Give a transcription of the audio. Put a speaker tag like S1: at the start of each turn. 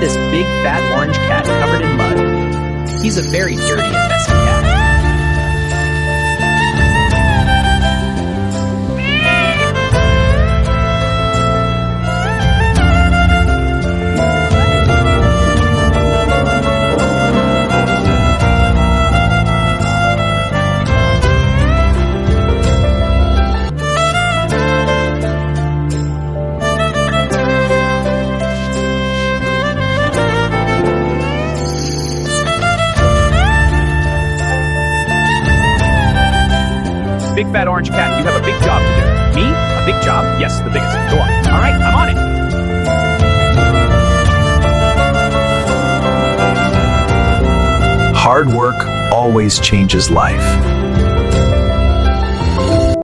S1: this big fat orange cat covered in mud. He's a very dirty and messy cat. Big fat orange cat, you have a big job to do. Me? A big job? Yes, the biggest. Go on. All right, I'm on it.
S2: Hard work always changes life.